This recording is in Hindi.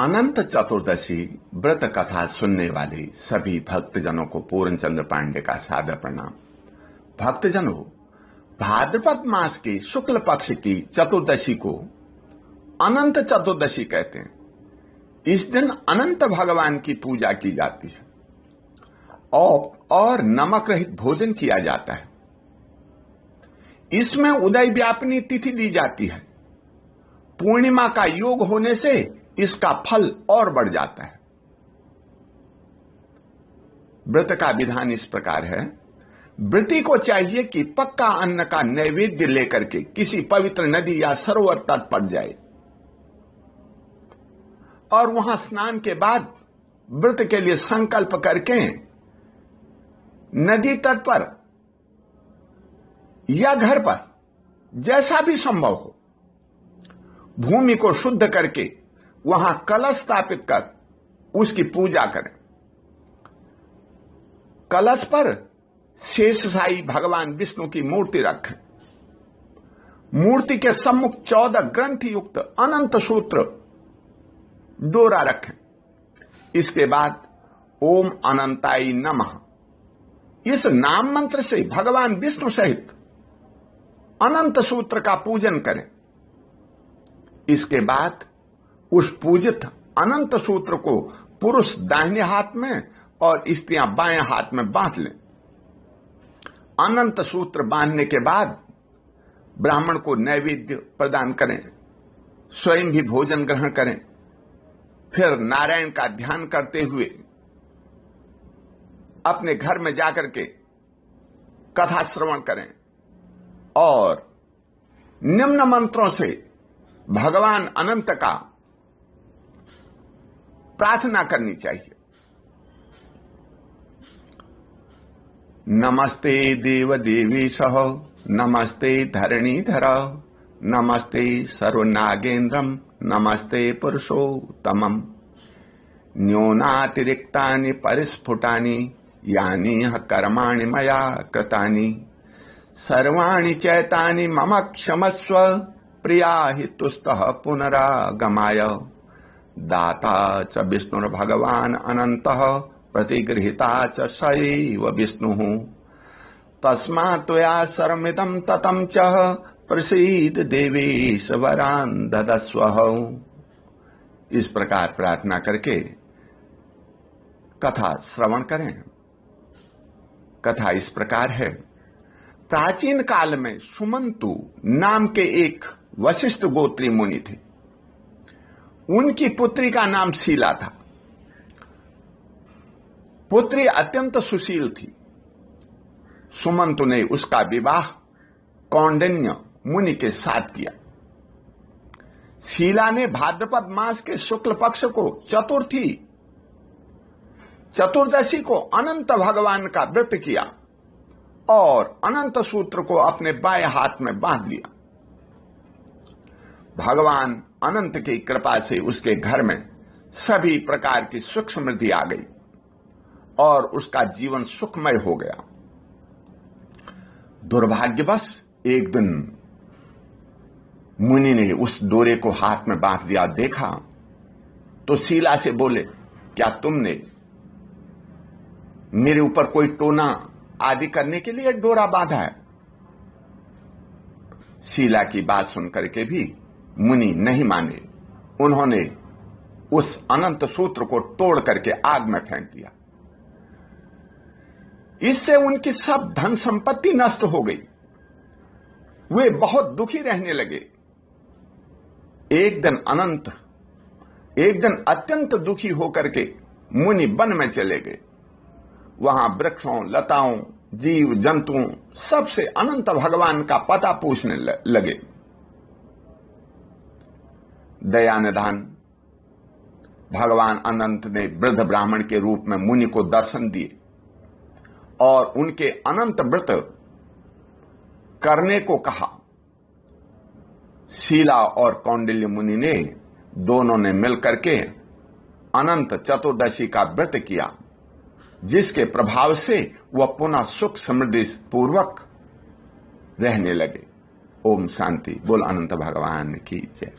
अनंत चतुर्दशी व्रत कथा सुनने वाले सभी भक्तजनों को पूर्णचंद्र पांडे का सादर प्रणाम। भक्तजनों, भाद्रपद मास के शुक्ल पक्ष की चतुर्दशी को अनंत चतुर्दशी कहते हैं। इस दिन अनंत भगवान की पूजा की जाती है और नमक रहित भोजन किया जाता है। इसमें उदय व्यापिनी तिथि ली जाती है। पूर्णिमा का योग होने से इसका फल और बढ़ जाता है। व्रत का विधान इस प्रकार है। व्रती को चाहिए कि पक्का अन्न का नैवेद्य लेकर के किसी पवित्र नदी या सरोवर तट पर जाए और वहां स्नान के बाद व्रत के लिए संकल्प करके नदी तट पर या घर पर जैसा भी संभव हो भूमि को शुद्ध करके वहां कलश स्थापित कर उसकी पूजा करें। कलश पर शेषशायी भगवान विष्णु की मूर्ति रखें। मूर्ति के सम्मुख 14 ग्रंथि युक्त अनंत सूत्र डोरा रखें। इसके बाद ओम अनंताय नमः इस नाम मंत्र से भगवान विष्णु सहित अनंत सूत्र का पूजन करें। इसके बाद उस पूजित अनंत सूत्र को पुरुष दाहिने हाथ में और स्त्रियां बाएं हाथ में बांध लें। अनंत सूत्र बांधने के बाद ब्राह्मण को नैवेद्य प्रदान करें, स्वयं भी भोजन ग्रहण करें। फिर नारायण का ध्यान करते हुए अपने घर में जाकर के कथा श्रवण करें और निम्न मंत्रों से भगवान अनंत का प्रार्थना करनी चाहिए। नमस्ते देव देवेशः, नमस्ते धरणीधर, नमस्ते सर्वनागेन्द्रम, नमस्ते पुरुषोत्तमम्। न्यूनातिरिक्तानि परिस्फुटानि यानि कर्माणि मया कृतानि सर्वाणि चैतानि मम क्षमस्व, प्रिया हि तुस्तः पुनरागमाय। दाता च विष्णुर्भगवान् अनन्तः, प्रतिगृहीता च सैव विष्णुः। तस्मात् त्वया सर्वमिदं ततं च, प्रसीद देवेश वरान् ददस्व। इस प्रकार प्रार्थना करके कथा श्रवण करें। कथा इस प्रकार है। प्राचीन काल में सुमंतु नाम के एक वशिष्ठ गोत्री मुनि थे। उनकी पुत्री का नाम शीला था। पुत्री अत्यंत सुशील थी। सुमंतु ने उसका विवाह कौंडिन्य मुनि के साथ किया। शीला ने भाद्रपद मास के शुक्ल पक्ष को चतुर्दशी को अनंत भगवान का व्रत किया और अनंत सूत्र को अपने बाएं हाथ में बांध लिया। भगवान अनंत की कृपा से उसके घर में सभी प्रकार की सुख समृद्धि आ गई और उसका जीवन सुखमय हो गया। दुर्भाग्यवश एक दिन मुनि ने उस डोरे को हाथ में बांध लिया। देखा तो शीला से बोले, क्या तुमने मेरे ऊपर कोई टोना आदि करने के लिए डोरा बांधा है? शीला की बात सुनकर के भी मुनि नहीं माने। उन्होंने उस अनंत सूत्र को तोड़ करके आग में फेंक दिया। इससे उनकी सब धन संपत्ति नष्ट हो गई। वे बहुत दुखी रहने लगे। एक दिन अत्यंत दुखी होकर के मुनि वन में चले गए। वहां वृक्षों, लताओं, जीव जंतुओं सबसे अनंत भगवान का पता पूछने लगे। दयानिधान भगवान अनंत ने वृद्ध ब्राह्मण के रूप में मुनि को दर्शन दिए और उनके अनंत व्रत करने को कहा। शीला और कौंडिल्य मुनि ने दोनों ने मिलकर के अनंत चतुर्दशी का व्रत किया, जिसके प्रभाव से वह पुनः सुख समृद्धि पूर्वक रहने लगे। ओम शांति। बोल अनंत भगवान की जय।